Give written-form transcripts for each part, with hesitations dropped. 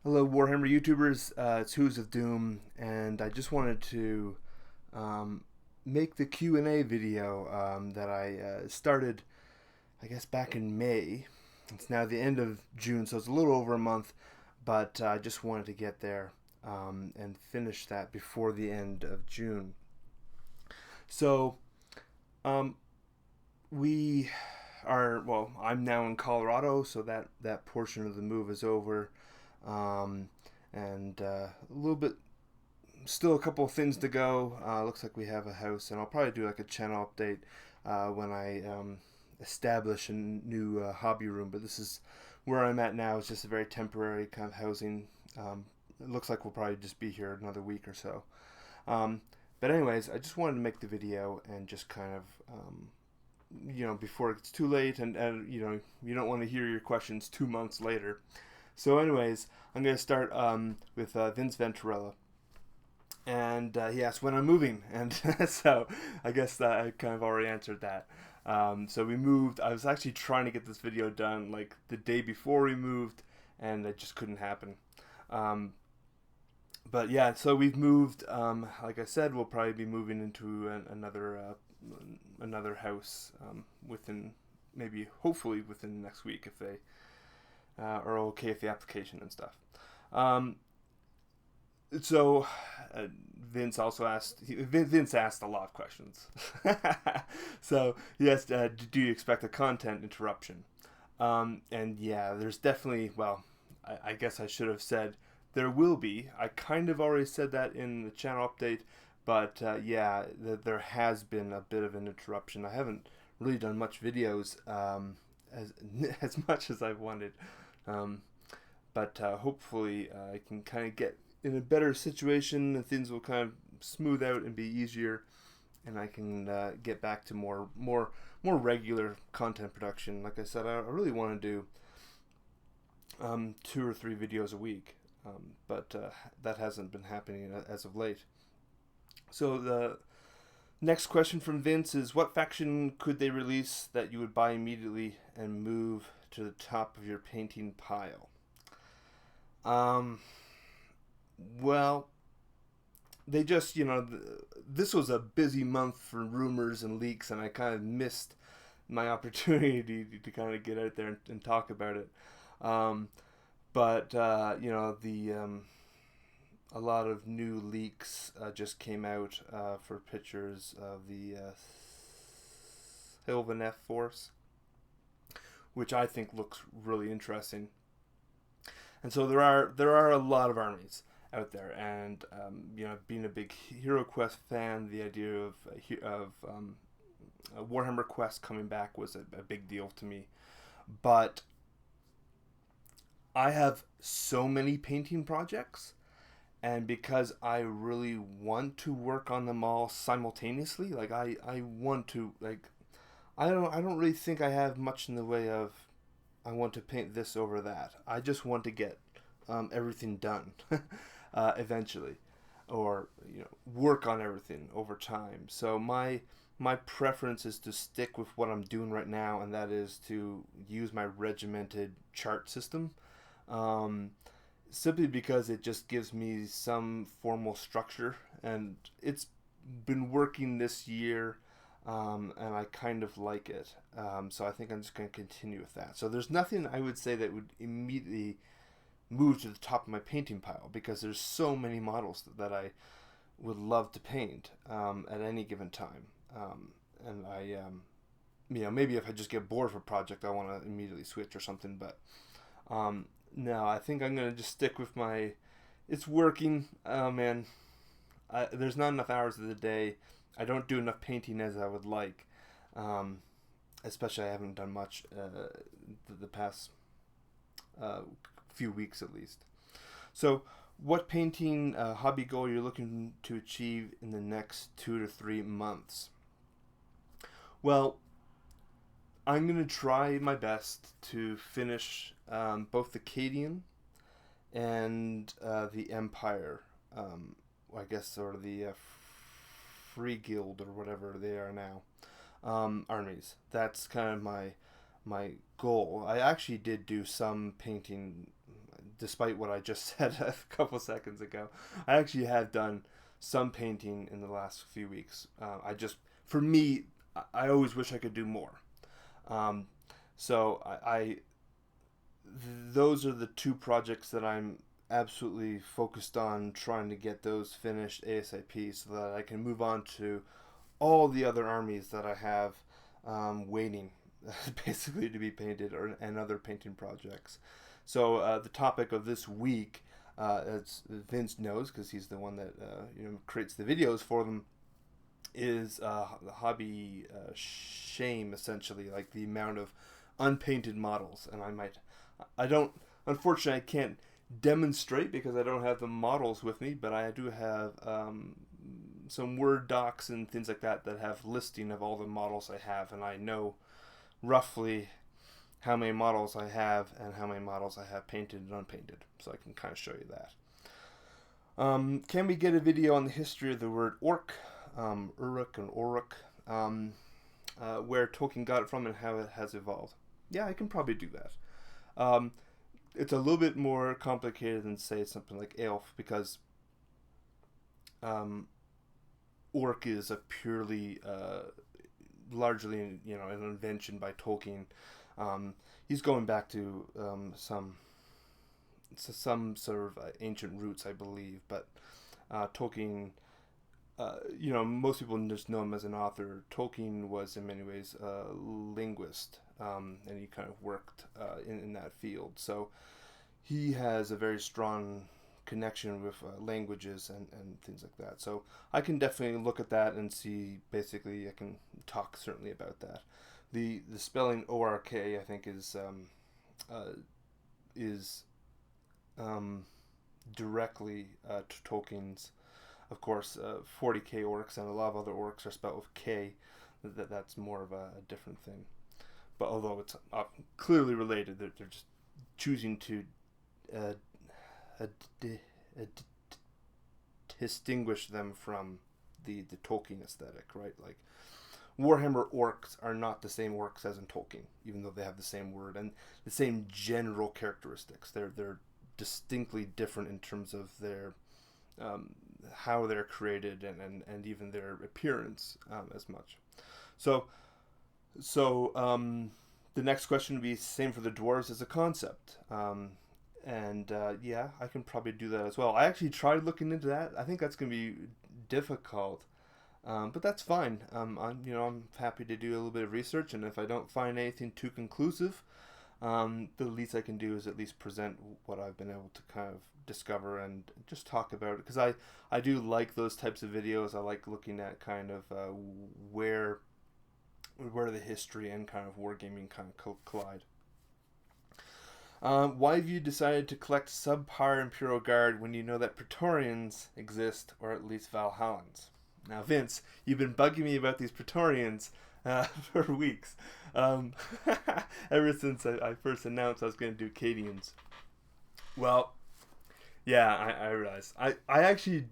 Hello, Warhammer YouTubers. It's Who's of Doom, and I just wanted to um, make the Q&A video that I started, I guess, back in May. It's now the end of June, so it's a little over a month, but I just wanted to get there and finish that before the end of June. So, um, we I'm now in Colorado, so that portion of the move is over. Um, and a little bit still a couple of things to go. Looks like we have a house, and I'll probably do like a channel update when I establish a new hobby room. But this is where I'm at now. It's just a very temporary kind of housing. It looks like we'll probably just be here another week or so. Um, but anyways, I just wanted to make the video and just kind of before it's too late, and you don't want to hear your questions 2 months later. So anyways, I'm going to start with Vince Venturella, and he asked when I'm moving, and so I guess that I kind of already answered that. So we moved. I was actually trying to get this video done like the day before we moved, and it just couldn't happen. Um, but yeah, so we've moved. Like I said, we'll probably be moving into another house within maybe hopefully within the next week if they are okay with the application and stuff. Um, so Vince also asked. Vince asked a lot of questions. So yes, do you expect a content interruption? And yeah, there's definitely. Well, I guess I should have said there will be. I kind of already said that in the channel update, but yeah, there has been a bit of an interruption. I haven't really done much videos as as much as I wanted. Um, but hopefully I can kind of get in a better situation and things will kind of smooth out and be easier, and I can get back to more regular content production. Like I said, I really want to do 2 or 3 videos a week, but that hasn't been happening as of late. So the next question from Vince is, what faction could they release that you would buy immediately and move to the top of your painting pile? Um, well, they just, this was a busy month for rumors and leaks, and I kind of missed my opportunity to kind of get out there and talk about it. Um, but the a lot of new leaks just came out for pictures of the Sylvan force, which I think looks really interesting. And so there are a lot of armies out there, and being a big Hero Quest fan, the idea of Warhammer Quest coming back was a big deal to me. But I have so many painting projects, and because I really want to work on them all simultaneously, like I want to, like, I don't really think I have much in the way of I want to paint this over that. I just want to get everything done eventually, or work on everything over time. So my preference is to stick with what I'm doing right now, and that is to use my regimented chart system. Um, Simply because it just gives me some formal structure, and it's been working this year, and I kind of like it. So I think I'm just going to continue with that. So there's nothing I would say that would immediately move to the top of my painting pile, because there's so many models that I would love to paint at any given time. And maybe if I just get bored of a project, I want to immediately switch or something. But no, I think I'm gonna just stick with my. It's working. Oh man, there's not enough hours of the day. I don't do enough painting as I would like. Um, Especially I haven't done much the past uh, few weeks at least. So, what painting hobby goal you're looking to achieve in the next 2 to 3 months? Well, I'm gonna try my best to finish both the Cadian and the Empire. I guess sort of the Free Guild or whatever they are now. Armies. That's kind of my goal. I actually did do some painting despite what I just said a couple seconds ago. I actually have done some painting in the last few weeks. For me, I always wish I could do more. So those are the two projects that I'm absolutely focused on trying to get those finished ASAP so that I can move on to all the other armies that I have waiting basically to be painted and other painting projects. So the topic of this week, as Vince knows because he's the one that creates the videos for them, is the hobby shame, essentially, like the amount of unpainted models. And unfortunately I can't demonstrate because I don't have the models with me, but I do have some Word docs and things like that have listing of all the models I have, and I know roughly how many models I have and how many models I have painted and unpainted, so I can kind of show you that. Can we get a video on the history of the word orc, Uruk and Oruk, where Tolkien got it from and how it has evolved? Yeah, I can probably do that. It's a little bit more complicated than, say, something like elf, because orc is a purely, largely, an invention by Tolkien. He's going back to some sort of ancient roots, I believe, but Tolkien, most people just know him as an author. Tolkien was in many ways a linguist, and he kind of worked in that field. So he has a very strong connection with languages and things like that. So I can definitely look at that and see, basically, I can talk certainly about that. The spelling ORK, I think, is directly to Tolkien's. Of course, 40k orcs and a lot of other orcs are spelled with K. That's more of a different thing. But although it's clearly related, they're just choosing to distinguish them from the Tolkien aesthetic, right? Like, Warhammer orcs are not the same orcs as in Tolkien, even though they have the same word and the same general characteristics. They're distinctly different in terms of their how they're created and even their appearance as much. So the next question would be same for the dwarves as a concept. Yeah, I can probably do that as well. I actually tried looking into that. I think that's going to be difficult. But that's fine. I'm happy to do a little bit of research, and if I don't find anything too conclusive, the least I can do is at least present what I've been able to kind of discover and just talk about it, because I do like those types of videos. I like looking at kind of where the history and kind of wargaming kind of collide. Why have you decided to collect subpar Imperial Guard when you know that Praetorians exist, or at least Valhallans? Now, Vince, you've been bugging me about these Praetorians for weeks. Ever since I first announced I was going to do Cadians. Well, yeah, I realized. I actually,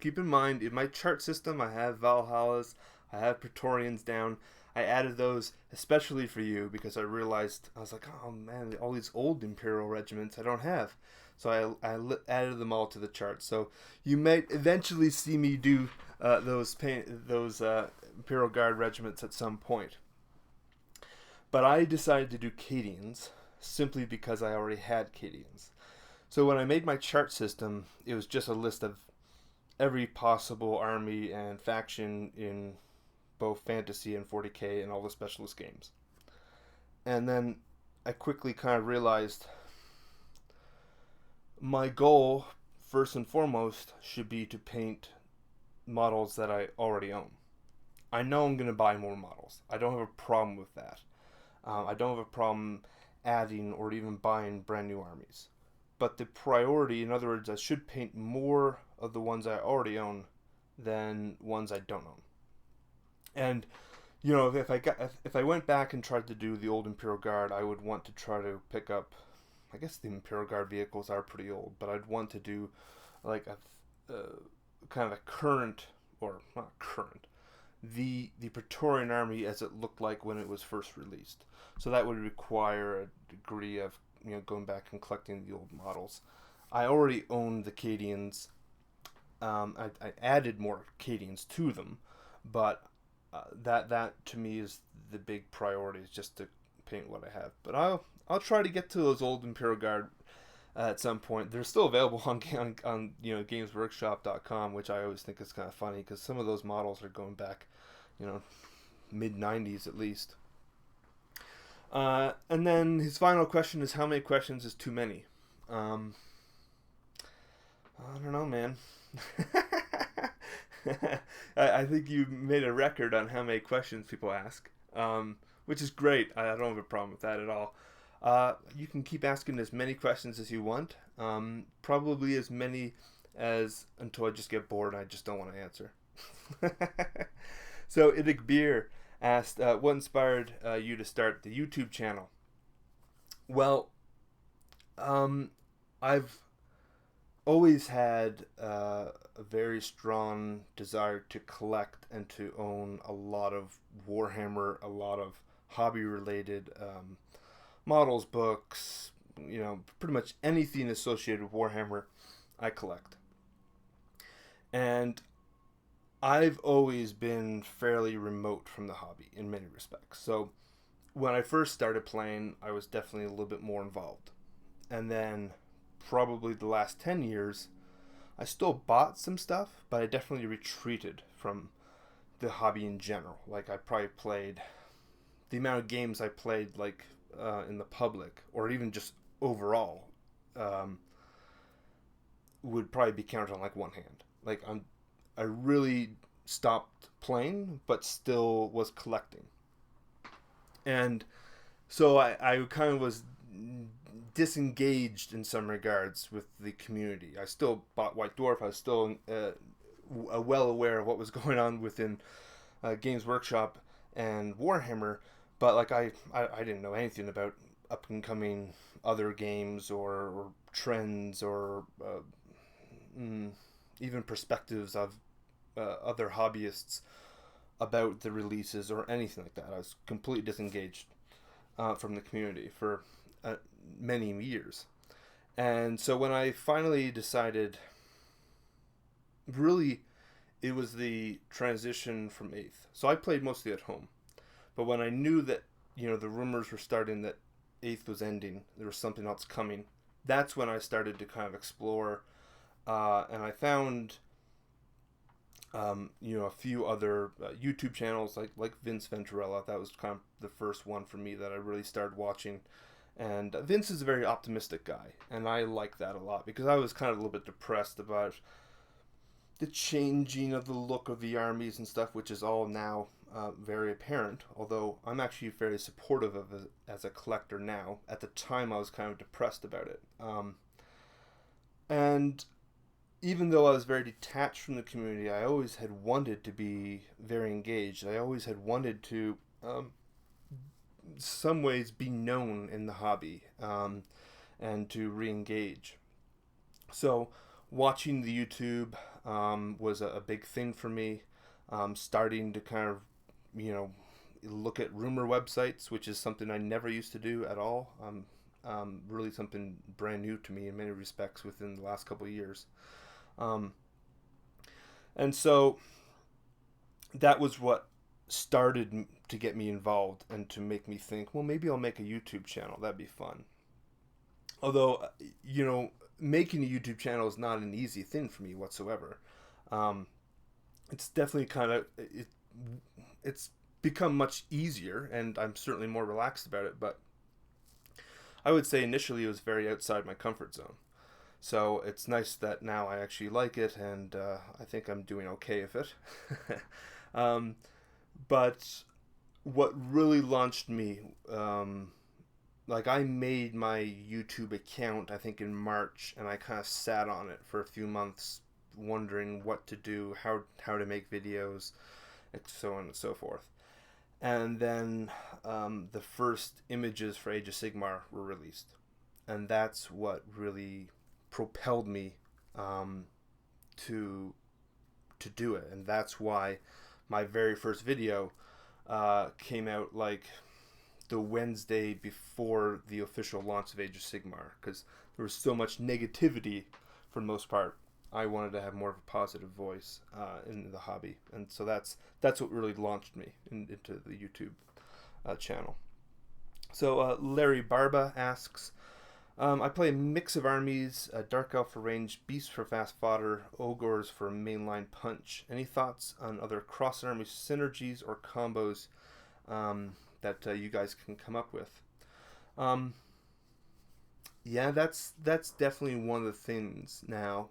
keep in mind, in my chart system, I have Valhallas, I have Praetorians down. I added those especially for you because I realized, I was like, oh man, all these old Imperial regiments I don't have. So I added them all to the chart. So you might eventually see me do those Imperial Guard regiments at some point. But I decided to do Cadians simply because I already had Cadians. So when I made my chart system, it was just a list of every possible army and faction in both Fantasy and 40k and all the specialist games. And then I quickly kind of realized my goal, first and foremost, should be to paint models that I already own. I know I'm going to buy more models. I don't have a problem with that. I don't have a problem adding or even buying brand new armies. But the priority, in other words, I should paint more of the ones I already own than ones I don't own. And if I went back and tried to do the old Imperial Guard, I would want to try to pick up, I guess the Imperial Guard vehicles are pretty old, but I'd want to do like a kind of a current, or not current, the Praetorian army as it looked like when it was first released. So that would require a degree of going back and collecting the old models. I already owned the Cadians. I added more Cadians to them, but that to me is the big priority, is just to paint what I have. But I'll try to get to those old Imperial Guard at some point. They're still available on GamesWorkshop.com, which I always think is kind of funny because some of those models are going back, mid 90s at least. And then his final question is, how many questions is too many? I don't know, man. I think you made a record on how many questions people ask, which is great. I don't have a problem with that at all. You can keep asking as many questions as you want, probably as many as until I just get bored and I just don't want to answer. So Idik Beer asked, what inspired you to start the YouTube channel? Well, I've always had a very strong desire to collect and to own a lot of Warhammer, a lot of hobby-related models, books, pretty much anything associated with Warhammer, I collect. And I've always been fairly remote from the hobby in many respects. So when I first started playing, I was definitely a little bit more involved. And then probably the last 10 years, I still bought some stuff, but I definitely retreated from the hobby in general. Like, I probably played, the amount of games I played, in the public, or even just overall, would probably be counted on one hand. I really stopped playing, but still was collecting. And so I kind of was disengaged in some regards with the community. I still bought White Dwarf. I was still well aware of what was going on within Games Workshop and Warhammer, but I didn't know anything about up and coming other games or trends or even perspectives of other hobbyists about the releases or anything like that. I was completely disengaged from the community for many years. And so when I finally decided, really, it was the transition from 8th. So I played mostly at home. But when I knew that, the rumors were starting that 8th was ending, there was something else coming, that's when I started to kind of explore. And I found, a few other YouTube channels like Vince Venturella. That was kind of the first one for me that I really started watching. And Vince is a very optimistic guy, and I like that a lot because I was kind of a little bit depressed about the changing of the look of the armies and stuff, which is all now very apparent, although I'm actually fairly supportive of it as a collector now. At the time, I was kind of depressed about it. And even though I was very detached from the community, I always had wanted to be very engaged. I always had wanted to some ways be known in the hobby and to re-engage. So watching the YouTube was a big thing for me. Starting to kind of look at rumor websites, which is something I never used to do at all. Really something brand new to me in many respects within the last couple of years. And so that was what started to get me involved and to make me think, well, maybe I'll make a YouTube channel. That'd be fun. Although, making a YouTube channel is not an easy thing for me whatsoever. It's definitely it's become much easier, and I'm certainly more relaxed about it, but I would say initially it was very outside my comfort zone. So it's nice that now I actually like it, and I think I'm doing okay with it. But what really launched me, I made my YouTube account, I think in March, and I kind of sat on it for a few months, wondering what to do, how to make videos, and so on and so forth. And then the first images for Age of Sigmar were released, and that's what really propelled me to do it. And that's why my very first video came out the Wednesday before the official launch of Age of Sigmar, because there was so much negativity for the most part. I wanted to have more of a positive voice in the hobby, and so that's what really launched me into the YouTube channel. So Larry Barba asks, I play a mix of armies, Dark Elf for range, Beasts for fast fodder, Ogres for mainline punch. Any thoughts on other cross-army synergies or combos that you guys can come up with? Yeah, that's definitely one of the things now.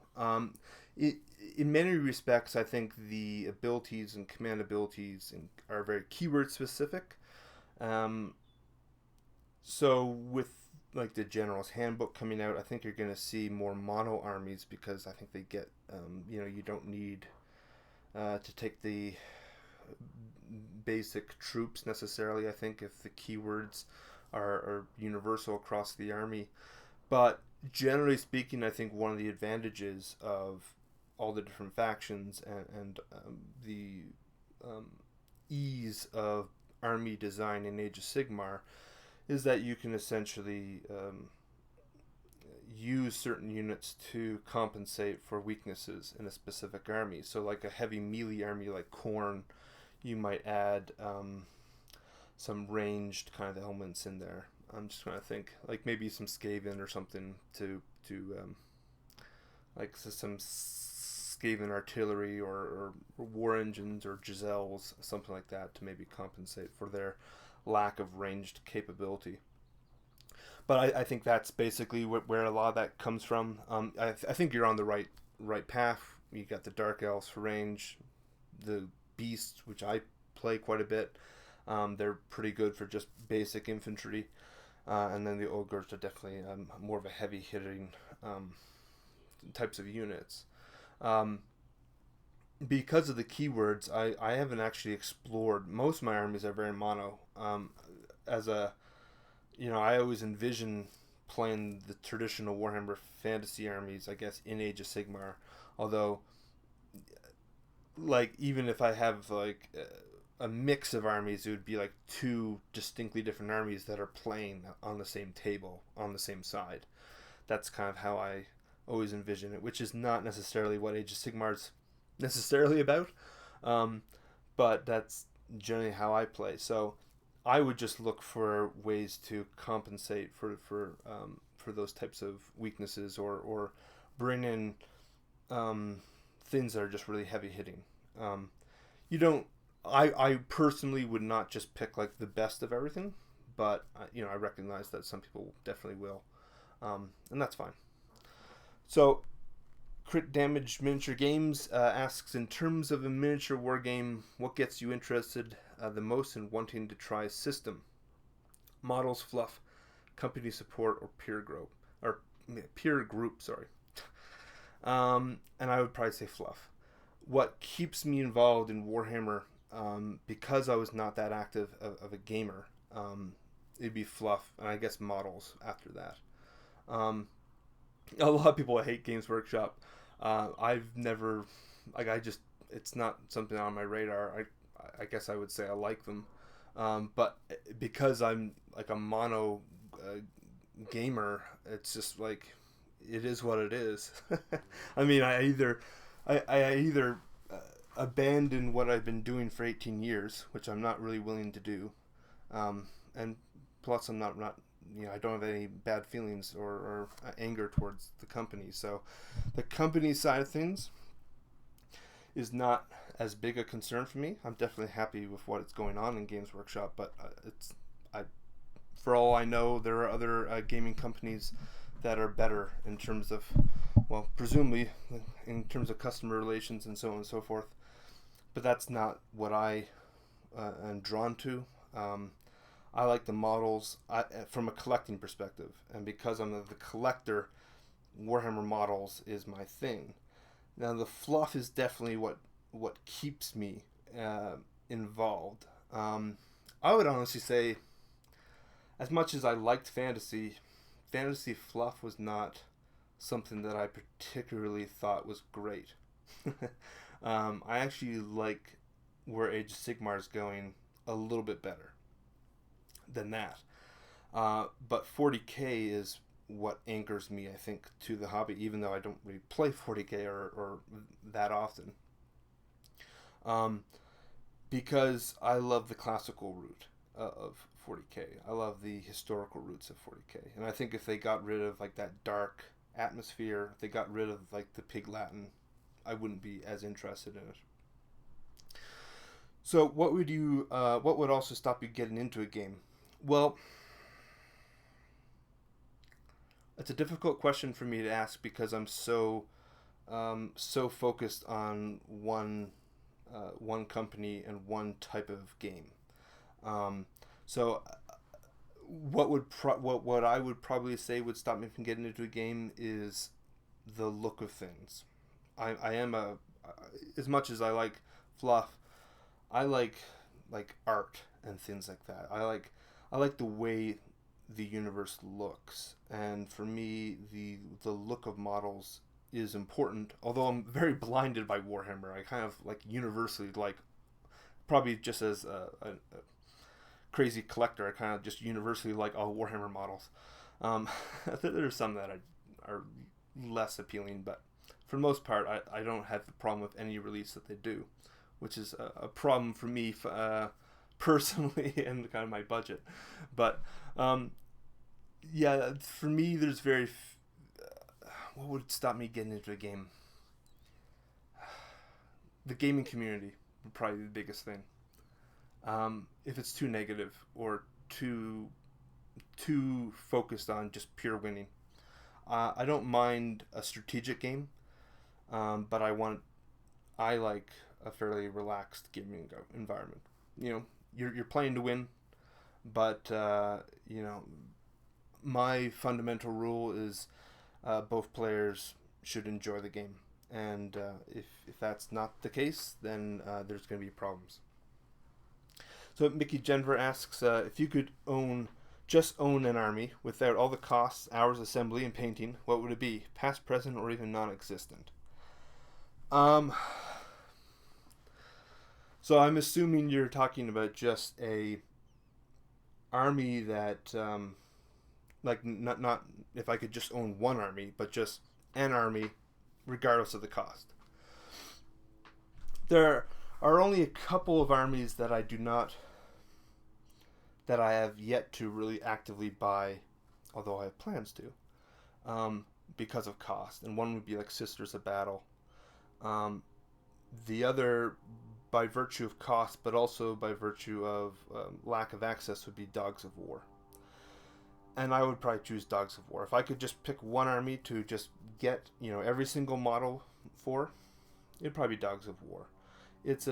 In many respects, I think the abilities and command abilities are very keyword specific. So with like the General's Handbook coming out, I think you're going to see more mono armies, because I think they get, you don't need to take the basic troops necessarily. I think if the keywords are universal across the army. But generally speaking, I think one of the advantages of all the different factions and the ease of army design in Age of Sigmar is that you can essentially use certain units to compensate for weaknesses in a specific army. So like a heavy melee army like Khorne, you might add some ranged kind of elements in there. I'm just trying to think, like maybe some Skaven or something to like some Skaven artillery or war engines or Giselles, something like that, to maybe compensate for their lack of ranged capability. But I think that's basically where a lot of that comes from. I think you're on the right path. You got the Dark Elves for range, the Beasts, which I play quite a bit. They're pretty good for just basic infantry. And then the Ogres are definitely more of a heavy hitting types of units. Because of the keywords, I haven't actually explored. Most of my armies are very mono. I always envision playing the traditional Warhammer Fantasy armies, I guess, in Age of Sigmar. Although, like, even if I have like a mix of armies, it would be like two distinctly different armies that are playing on the same table, on the same side. That's kind of how I always envision it, which is not necessarily what Age of Sigmar is necessarily about, but that's generally how I play. So I would just look for ways to compensate for those types of weaknesses, or bring in things that are just really heavy hitting. You don't. I personally would not just pick like the best of everything, but I recognize that some people definitely will, and that's fine. So, Crit Damage Miniature Games asks, in terms of a miniature war game, what gets you interested the most in wanting to try a system? Models, fluff, company support, or peer group, sorry. And I would probably say fluff. What keeps me involved in Warhammer, because I was not that active of a gamer, it'd be fluff, and I guess models after that. A lot of people hate Games Workshop. I've never, it's not something on my radar. I guess I would say I like them, but because I'm like a mono gamer, it's just like, it is what it is. I mean, I either abandon what I've been doing for 18 years, which I'm not really willing to do, and plus I'm not I don't have any bad feelings or anger towards the company. So the company side of things is not as big a concern for me. I'm definitely happy with what is going on in Games Workshop, but for all I know, there are other gaming companies that are better in terms of, well, presumably in terms of customer relations and so on and so forth. But that's not what I am drawn to. I like the models from a collecting perspective, and because I'm the collector, Warhammer models is my thing. Now the fluff is definitely what keeps me involved. I would honestly say, as much as I liked fantasy fluff was not something that I particularly thought was great. I actually like where Age of Sigmar is going a little bit better. than that. But 40K is what anchors me, I think, to the hobby, even though I don't really play 40K or that often. Because I love the classical route of 40K. I love the historical roots of 40K. And I think if they got rid of like that dark atmosphere, if they got rid of like the Pig Latin, I wouldn't be as interested in it. So what would also stop you getting into a game? Well, it's a difficult question for me to ask because I'm so focused on one company and one type of game. So what I would probably say would stop me from getting into a game is the look of things. I am as much as I like fluff, I like art and things like that. I like the way the universe looks, and for me the look of models is important. Although I'm very blinded by Warhammer, I kind of like universally like, probably just as a crazy collector, I kind of just universally like all Warhammer models. There's some that are less appealing, but for the most part, I don't have the problem with any release that they do, which is a problem for me personally and kind of my budget. But yeah, for me, there's what would stop me getting into a game? The gaming community would probably be the biggest thing. If it's too negative or too focused on just pure winning, I don't mind a strategic game, but I like a fairly relaxed gaming environment. You know, you're playing to win, but you know, my fundamental rule is both players should enjoy the game, and if that's not the case, then there's going to be problems. So Mickey Jenver asks if you could just own an army without all the costs, hours, assembly, and painting, what would it be? Past, present, or even non-existent? So I'm assuming you're talking about just a army that, like not if I could just own one army, but just an army, regardless of the cost. There are only a couple of armies that I have yet to really actively buy, although I have plans to, because of cost. And one would be like Sisters of Battle. The other, by virtue of cost, but also by virtue of lack of access, would be Dogs of War. And I would probably choose Dogs of War. If I could just pick one army to just get, every single model for, it'd probably be Dogs of War. It's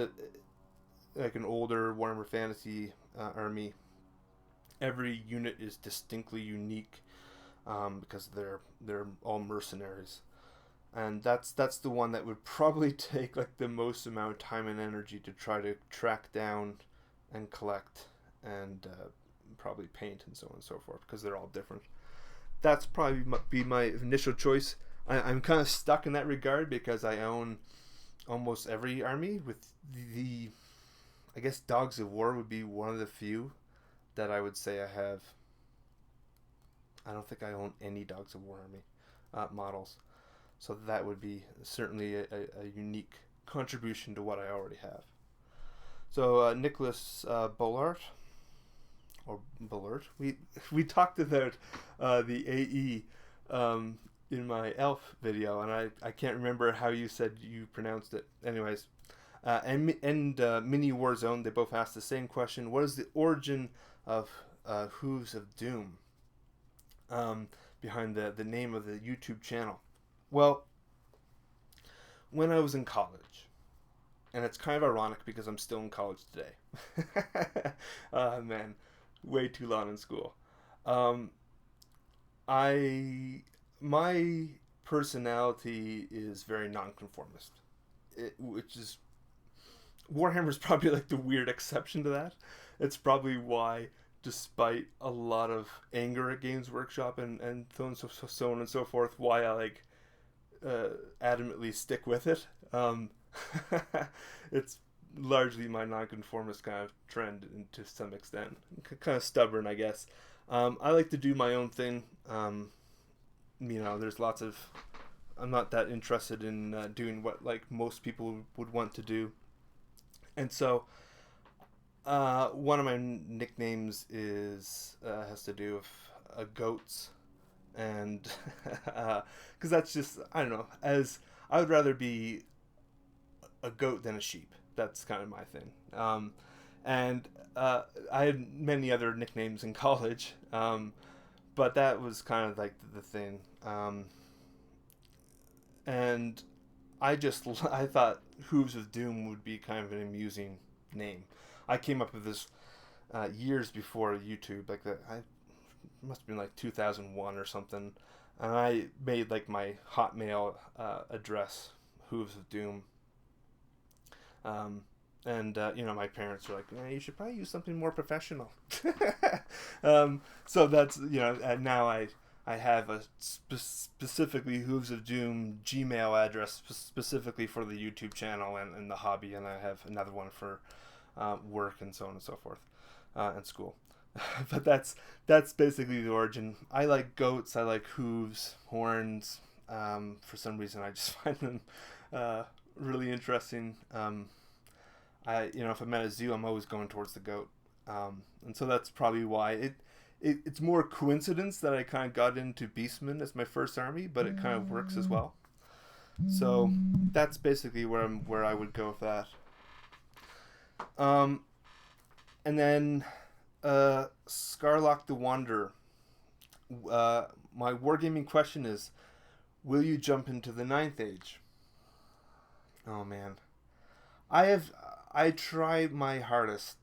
like an older Warhammer Fantasy army. Every unit is distinctly unique because they're all mercenaries, and that's the one that would probably take like the most amount of time and energy to try to track down and collect and probably paint and so on and so forth, because they're all different. That's probably be my initial choice. I'm kind of stuck in that regard because I own almost every army, with I guess Dogs of War would be one of the few that I would say I have. I don't think I own any Dogs of War army models, so that would be certainly a unique contribution to what I already have. So Nicholas Bollard, or Bullard, we talked about the AE in my Elf video, and I can't remember how you said you pronounced it. Anyways, and Mini Warzone, they both asked the same question: what is the origin of Hooves of Doom, behind the name of the YouTube channel? Well, when I was in college, and it's kind of ironic because I'm still in college today. Man, way too long in school. My personality is very nonconformist, which is, Warhammer's probably like the weird exception to that. It's probably why, despite a lot of anger at Games Workshop and so on and so forth, why I adamantly stick with it. It's largely my nonconformist kind of trend to some extent. Kind of stubborn, I guess. I like to do my own thing. There's lots of. I'm not that interested in doing what like most people would want to do, and so one of my nicknames is has to do with goats, and because that's just I don't know. As I would rather be a goat than a sheep. That's kind of my thing. And I had many other nicknames in college, but that was kind of like the thing. And I thought Hooves of Doom would be kind of an amusing name. I came up with this years before YouTube, like that. I must have been like 2001 or something, and I made like my Hotmail address Hooves of Doom. And my parents were like, you should probably use something more professional. So that's and now I have a specifically Hooves of Doom Gmail address specifically for the YouTube channel and the hobby, and I have another one for work and so on and so forth, and school. But that's basically the origin. I like goats. I like hooves, horns. For some reason, I just find them really interesting. If I'm at a zoo, I'm always going towards the goat, and so that's probably why it's more coincidence that I kind of got into Beastmen as my first army, but it kind of works as well. So that's basically where I would go with that. And then Scarlock the Wanderer. My wargaming question is, will you jump into the Ninth Age? Oh man, I try my hardest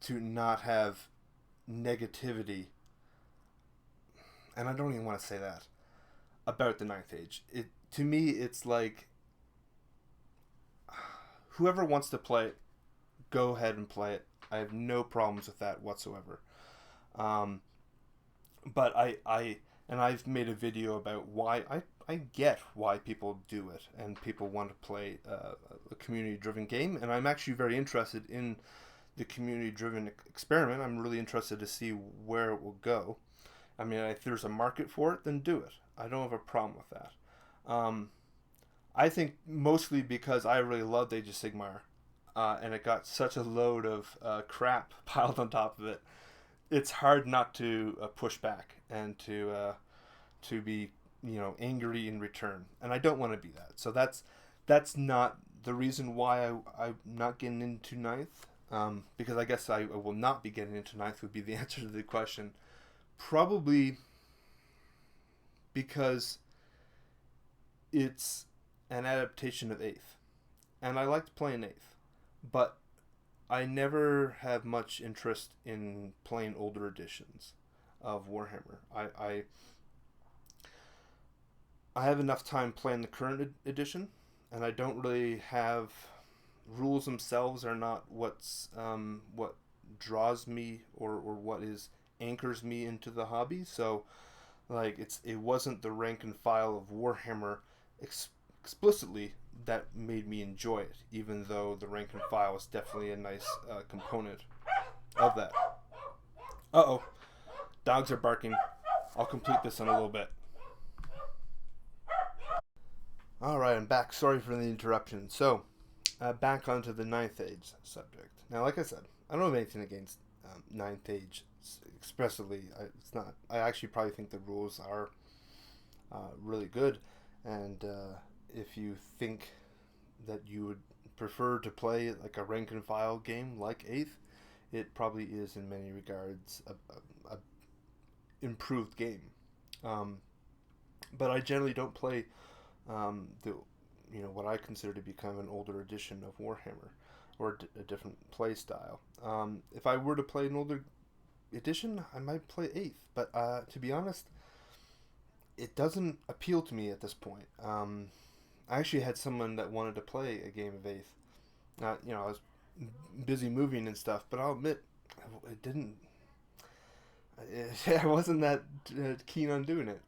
to not have negativity, and I don't even want to say that about the Ninth Age. To me, it's like whoever wants to play it, go ahead and play it. I have no problems with that whatsoever. But I've made a video about why I get why people do it and people want to play a community-driven game, and I'm actually very interested in the community-driven experiment. I'm really interested to see where it will go. I mean, if there's a market for it, then do it. I don't have a problem with that. I think mostly because I really loved Age of Sigmar, and it got such a load of crap piled on top of it. It's hard not to push back and to be angry in return, and I don't want to be that. So that's not the reason why I'm not getting into Ninth, because I guess I will not be getting into Ninth would be the answer to the question. Probably because it's an adaptation of Eighth, and I liked playing Eighth, but I never have much interest in playing older editions of Warhammer. I have enough time playing the current edition, and I don't really have rules themselves are not what draws me or what anchors me into the hobby. So like it wasn't the rank and file of Warhammer explicitly that made me enjoy it, even though the rank and file is definitely a nice component of that. Uh-oh. Dogs are barking. I'll complete this in a little bit. Alright, I'm back. Sorry for the interruption. So, back onto the Ninth Age subject. Now, like I said, I don't have anything against Ninth Age expressively. It's not. I actually probably think the rules are really good, and if you think that you would prefer to play like a rank and file game like Eighth, it probably is in many regards a improved game. But I generally don't play what I consider to be kind of an older edition of Warhammer or a different play style. If I were to play an older edition, I might play Eighth, but to be honest, it doesn't appeal to me at this point. I actually had someone that wanted to play a game of Eighth. I was busy moving and stuff, but I'll admit, it didn't. I wasn't that keen on doing it.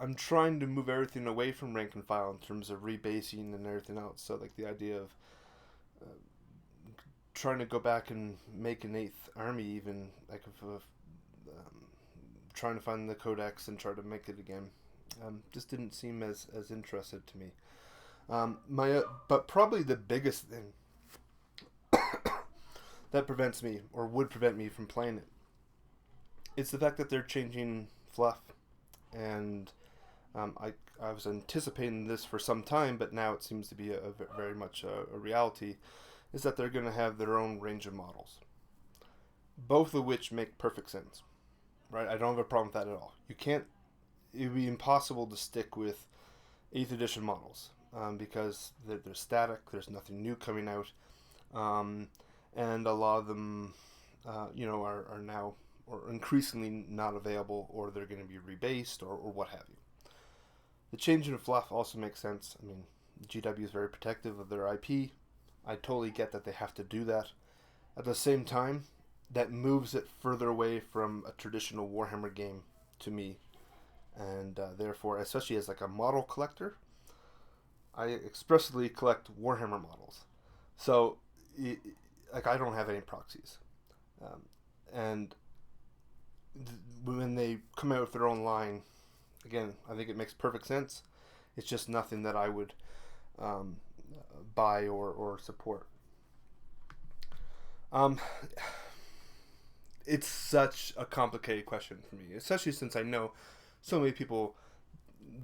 I'm trying to move everything away from rank and file in terms of rebasing and everything else. So like the idea of uh, trying to go back and make an eighth army, even like if trying to find the codex and try to make it again, just didn't seem as interested to me. But probably the biggest thing that prevents me or would prevent me from playing it, it's the fact that they're changing fluff, and I was anticipating this for some time, but now it seems to be very much a reality. Is that they're going to have their own range of models, both of which make perfect sense, right? I don't have a problem with that at all. You can't. It would be impossible to stick with 8th edition models because they're static. There's nothing new coming out, and a lot of them, are now or increasingly not available, or they're going to be rebased, or what have you. The change in fluff also makes sense. I mean, GW is very protective of their IP. I totally get that they have to do that. At the same time, that moves it further away from a traditional Warhammer game to me, and therefore, especially as like a model collector, I expressly collect Warhammer models. So, like, I don't have any proxies, and when they come out with their own line, again, I think it makes perfect sense. It's just nothing that I would buy or support. It's such a complicated question for me, especially since I know so many people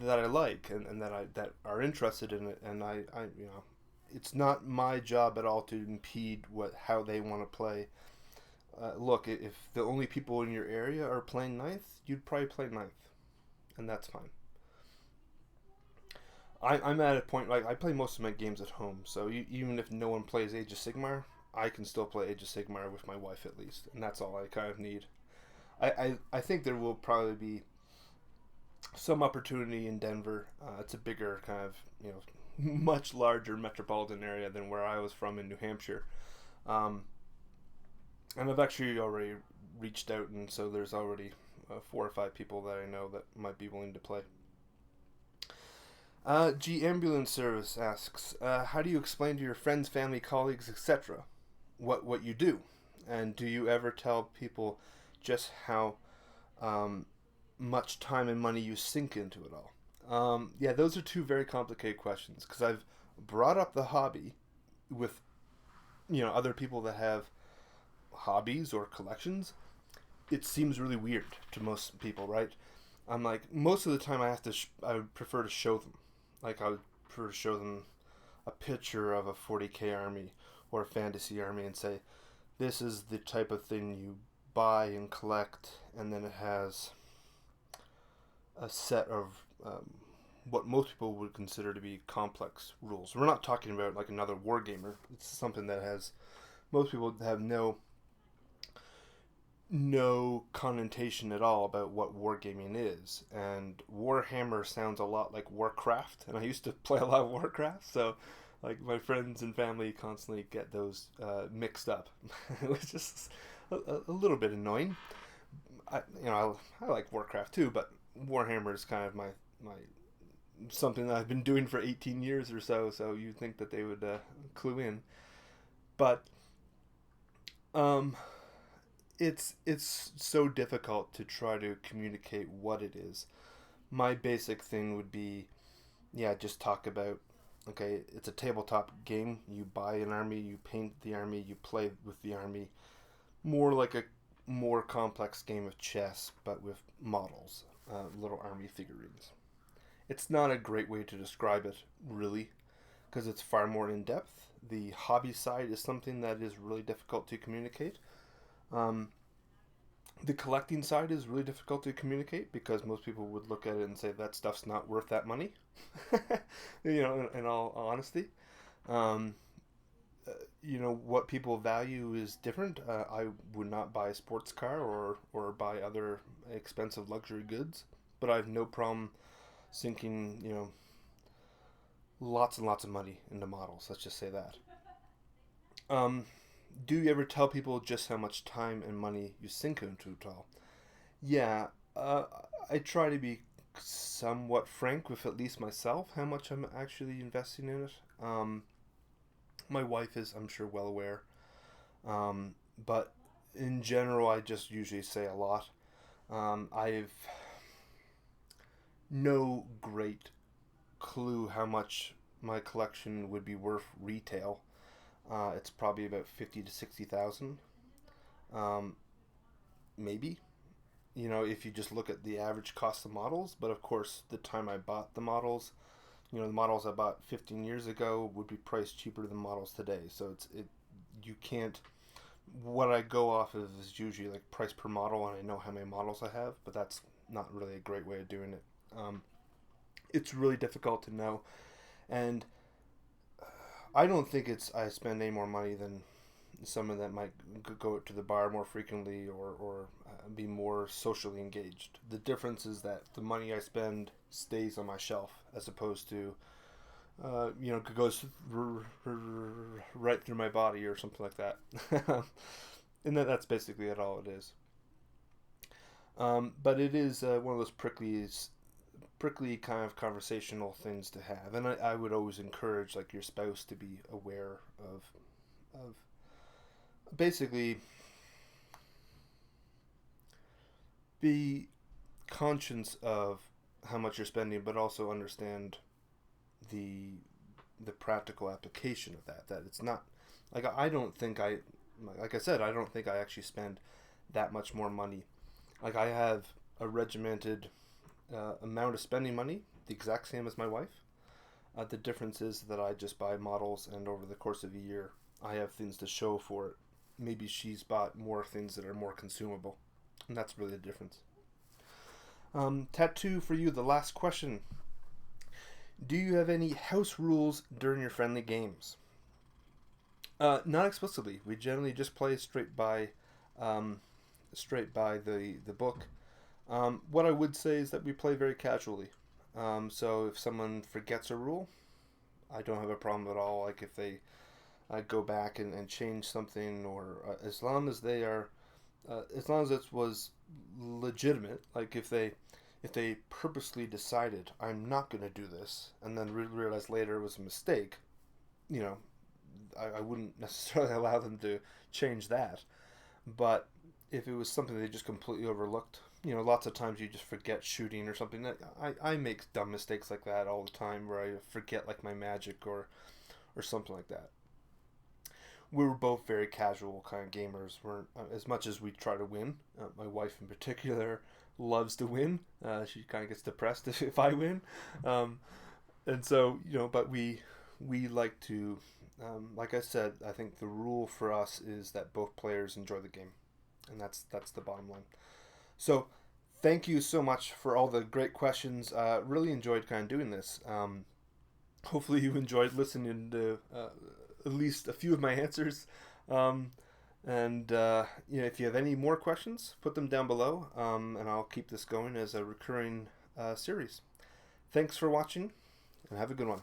that I like and that are interested in it, and I it's not my job at all to impede how they want to play. Look, if the only people in your area are playing ninth, you'd probably play ninth, and that's fine. I'm at a point, like, I play most of my games at home, so even if no one plays Age of Sigmar, I can still play Age of Sigmar with my wife at least, and that's all I kind of need. I think there will probably be some opportunity in Denver. It's a bigger kind of, much larger metropolitan area than where I was from in New Hampshire. And I've actually already reached out, and so there's already 4 or 5 people that I know that might be willing to play. G Ambulance Service asks, how do you explain to your friends, family, colleagues, etc. what you do? And do you ever tell people just how much time and money you sink into it all? Yeah, those are two very complicated questions, because I've brought up the hobby with other people that have hobbies or collections. It seems really weird to most people, right? I'm like, most of the time I would prefer to show them. Like, I would prefer to show them a picture of a 40k army or a fantasy army and say, this is the type of thing you buy and collect, and then it has a set of what most people would consider to be complex rules. We're not talking about like another wargamer. It's something that has, most people have no connotation at all about what wargaming is, and Warhammer sounds a lot like Warcraft, and I used to play a lot of Warcraft, so like my friends and family constantly get those mixed up. It was just a little bit annoying. I like Warcraft too, but Warhammer is kind of my something that I've been doing for 18 years or so, so you'd think that they would clue in. But it's so difficult to try to communicate what it is. My basic thing would be, just talk about, okay, it's a tabletop game. You buy an army, you paint the army, you play with the army. More like a more complex game of chess, but with models, little army figurines. It's not a great way to describe it, really, because it's far more in depth. The hobby side is something that is really difficult to communicate. The collecting side is really difficult to communicate because most people would look at it and say that stuff's not worth that money. In all honesty, what people value is different. I would not buy a sports car or buy other expensive luxury goods, but I have no problem sinking lots and lots of money into models. Let's just say that. Do you ever tell people just how much time and money you sink into it all? Yeah, I try to be somewhat frank with at least myself how much I'm actually investing in it. My wife is, I'm sure, well aware. But in general, I just usually say a lot. I've no great clue how much my collection would be worth retail. It's probably about 50 to 60,000, um, maybe. If you just look at the average cost of models. But of course, the time I bought the models, the models I bought 15 years ago would be priced cheaper than models today. So you can't. What I go off of is usually like price per model, and I know how many models I have, but that's not really a great way of doing it. It's really difficult to know, and I don't think I spend any more money than someone that might go to the bar more frequently, or be more socially engaged. The difference is that the money I spend stays on my shelf as opposed to goes right through my body or something like that. And that's basically it, all it is. But it is one of those prickly kind of conversational things to have, and I would always encourage like your spouse to be aware of basically be conscious of how much you're spending, but also understand the the practical application of that. That it's not like I don't think like I said, I don't think I actually spend that much more money. Like I have a regimented amount of spending money, the exact same as my wife. The difference is that I just buy models, and over the course of a year, I have things to show for it. Maybe she's bought more things that are more consumable, and that's really the difference. Tattoo for you, the last question. Do you have any house rules during your friendly games? Not explicitly. We generally just play um, straight by the book. What I would say is that we play very casually. So if someone forgets a rule, I don't have a problem at all. Like if they go back and change something, or as long as it was legitimate. Like if they purposely decided I'm not going to do this, and then realized later it was a mistake, you know, I wouldn't necessarily allow them to change that. But if it was something they just completely overlooked, lots of times you just forget shooting or something. I make dumb mistakes like that all the time, where I forget like my magic or something like that. We were both very casual kind of gamers. We're as much as we try to win. My wife in particular loves to win. She kind of gets depressed if I win, and so but we like to. Like I said, I think the rule for us is that both players enjoy the game, and that's the bottom line. So, thank you so much for all the great questions. Really enjoyed kind of doing this. Hopefully, you enjoyed listening to at least a few of my answers. And if you have any more questions, put them down below, and I'll keep this going as a recurring series. Thanks for watching, and have a good one.